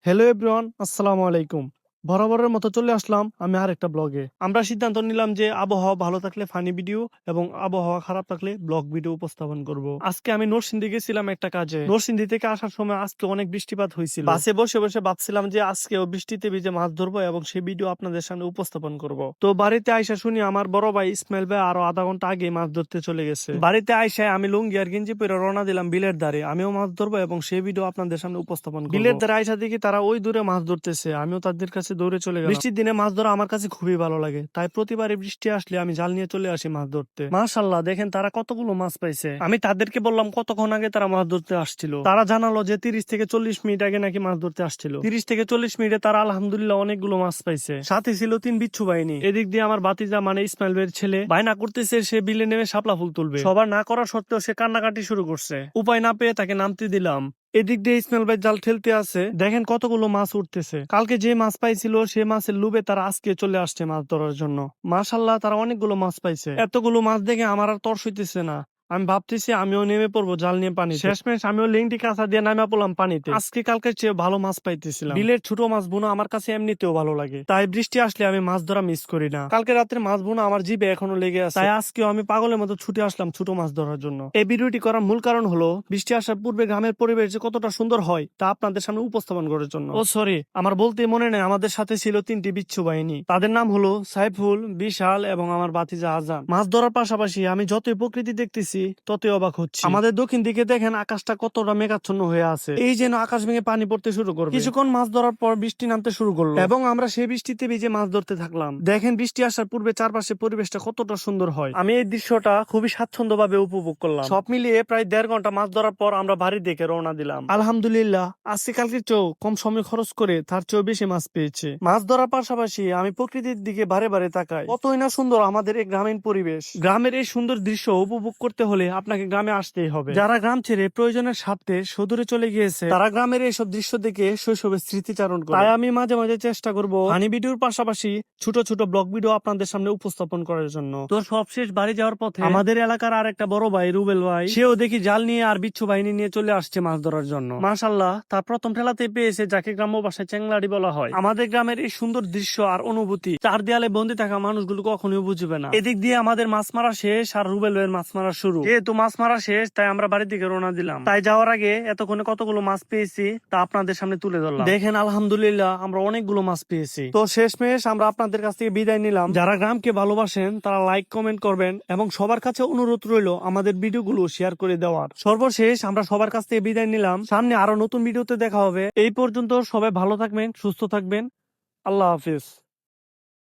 Hello everyone, আসসালামু আলাইকুম। বরাবরের মতো চলে আসলাম আমি আরেকটা ব্লগে। আমরা সিদ্ধান্ত নিলাম যে আবহাওয়া ভালো থাকলে ফানি ভিডিও এবং আবহাওয়া খারাপ থাকলে ব্লগ ভিডিও উপস্থাপন করব। আজকে আমি নরসিংদী গেছিলাম একটা কাজে। নরসিংদী থেকে আসার সময় আজকে অনেক বৃষ্টিপাত হয়েছিল। বাসে বসে বসে ভাবছিলাম যে আজকেও বৃষ্টিতে ভিজে মাছ ধরবো এবং সেই ভিডিও আপনাদের সামনে উপস্থাপন করব। তো বাড়িতে আইসা শুনি আমার বড় ভাই ইসমাইল ভাই আরো আধা ঘন্টা আগে মাছ ধরতে চলে গেছে। বাড়িতে আইসায় আমি লুঙ্গি আর গেঞ্জি পরে রওনা দিলাম বিলের ধারে। আমিও মাছ ধরবো এবং সেই ভিডিও আপনাদের সামনে উপস্থাপন করব। বিলের ধারে আইসা দেখি তারা ওই দূরে মাছ ধরতেছে, আমিও তাদের কাছে দৌড়ে চলে গেলাম। বৃষ্টির দিনে মাছ ধরা আমার কাছে খুবই ভালো লাগে, তাই প্রতিবারই বৃষ্টি আসলে আমি জাল নিয়ে চলে আসি মাছ ধরতে। মাশাআল্লাহ, দেখেন তারা কতগুলো মাছ পাইছে। আমি তাদেরকে বললাম কতক্ষণ আগে তারা মাছ ধরতে আসছিল। তারা জানালো যে 30 থেকে 40 মিনিট আগে নাকি মাছ ধরতে আসছিল। 30 থেকে 40 মিনিটে তারা আলহামদুলিল্লাহ অনেকগুলো মাছ পাইছে। সাথে ছিল 3 বিচ্ছু বাহিনী। এদিক দিয়ে আমার ভাতিজা মানে ইসমাইল ভাইয়ের ছেলে বায়না করতেছে সে বিলে নেমে শাপলা ফুল তুলবে। সবার না করা সত্ত্বেও সে কান্নাকাটি শুরু করছে। উপায় না পেয়ে তাকে নামতে দিলাম। এদিক দিয়ে ইসমাইল ভাই জাল ঠেলতে আছে, দেখেন কতগুলো মাছ উঠতেছে। কালকে যে মাছ পাইছিল সে মাছের লোভে তারা আজকে চলে আসছে মাছ ধরার জন্য। মাশাআল্লাহ, তারা অনেকগুলো মাছ পাইছে। এতগুলো মাছ দেখে আমার আর তর্স হইতেছে না। আমি ভাবতেছি আমিও নেমে পড়বো জাল নিয়ে পানি। শেষমেশ আমিও লেংটি কাঁচা দিয়ে নামা পড়লাম পানিতে। আজকে কালকের চেয়ে ভালো মাছ পাইতেছিলাম। বিলের ছোট মাছ বোনা আমার কাছে এমনিতেও ভালো লাগে, তাই বৃষ্টি আসলে আমি মাছ ধরা মিস করি না। কালকে রাত্রে মাছ বোনা আমার জিভে এখনো লেগে আছে, তাই আজকেও আমি পাগলের মতো ছুটে আসলাম ছোট মাছ ধরার জন্য। এই ভিডিওটি করার মূল কারণ হলো বৃষ্টি আসার পূর্বে গ্রামের পরিবেশ যে কতটা সুন্দর হয় তা আপনাদের সামনে উপস্থাপন করার জন্য। ও সরি, আমার বলতে মনে নেই আমাদের সাথে ছিল 3টি বিচ্ছু বাহিনী। তাদের নাম হলো সাইফুল, বিশাল এবং আমার ভাতিজা আজান। মাছ ধরার পাশাপাশি আমি যতই প্রকৃতি দেখতেছি ততই অবাক হচ্ছি। আমাদের দক্ষিণ দিকে দেখেন আকাশটা কতটা মেঘাচ্ছন্ন হয়ে আছে, এই যেন আকাশ ভেঙে পানি পড়তে শুরু করবে। কিছুক্ষণ মাছ ধরার পর বৃষ্টি নামতে শুরু করলো এবং আমরা সেই বৃষ্টিতে ভিজে মাছ ধরতে থাকলাম। দেখেন বৃষ্টি আসার পূর্বে চারপাশে পরিবেশটা কতটা সুন্দর হয়। আমি এই দৃশ্যটা খুবই স্বাচ্ছন্দ্য ভাবে উপভোগ করলাম। সব মিলিয়ে প্রায় 1.5 ঘন্টা মাছ ধরার পর আমরা বাড়ির দিকে রওনা দিলাম। আলহামদুলিল্লাহ, আজকে কালকে চেয়েও কম সময় খরচ করে তার চেয়েও বেশি মাছ পেয়েছে। মাছ ধরার পাশাপাশি আমি প্রকৃতির দিকে বারে বারে তাকাই। কতই না সুন্দর আমাদের এই গ্রামীণ পরিবেশ। গ্রামের এই সুন্দর দৃশ্য উপভোগ করতে হলে আপনাকে গ্রামে আসতেই হবে। যারা গ্রাম ছেড়ে প্রয়োজনের স্বার্থে সুদূরে চলে গিয়েছে তারা গ্রামের এইসব দৃশ্য দেখে শৈশবের স্মৃতিচারণ করে। তাই আমি মাঝে মাঝে চেষ্টা করব হানি ভিডিওর পাশাপাশি ছোট ছোট ব্লগ ভিডিও আপনাদের সামনে উপস্থাপন করার জন্য। তো সবশেষ বাড়ি যাওয়ার পথে আমাদের এলাকার আর একটা বড় ভাই রুবেল ভাই, সেও দেখি জাল নিয়ে আর বিচ্ছু বাহিনী নিয়ে চলে আসছে মাছ ধরার জন্য। মাশাআল্লাহ, তার প্রথম ঠেলাতে পেয়েছে যাকে গ্রাম্য ভাষায় চেংলাড়ি বলা হয়। আমাদের গ্রামের এই সুন্দর দৃশ্য আর অনুভূতি চার দেয়ালে বন্দী থাকা মানুষগুলো কখনোই বুঝবে না। এদিক দিয়ে আমাদের মাছ মারা শেষ আর রুবেল ভাইয়ের মাছ মারা শুরু। যেহেতু মাছ মারা শেষ তাই আমরা বাড়ির দিকে রওনা দিলাম। তাই যাওয়ার আগে এতক্ষণে কতগুলো মাছ পেয়েছি তা আপনাদের সামনে তুলে ধরলাম। দেখেন আলহামদুলিল্লাহ আমরা অনেকগুলো মাছ পেয়েছি। তো শেষমেশ আমরা আপনাদের কাছ থেকে বিদায় নিলাম। যারা গ্রামকে ভালোবাসেন তারা লাইক কমেন্ট করবেন এবং সবার কাছে অনুরোধ রইল আমাদের ভিডিওগুলো শেয়ার করে দেওয়ার। সর্বশেষ আমরা সবার কাছ থেকে বিদায় নিলাম। সামনে আরো নতুন ভিডিওতে দেখা হবে। এই পর্যন্ত সবাই ভালো থাকবেন, সুস্থ থাকবেন। আল্লাহ হাফিজ।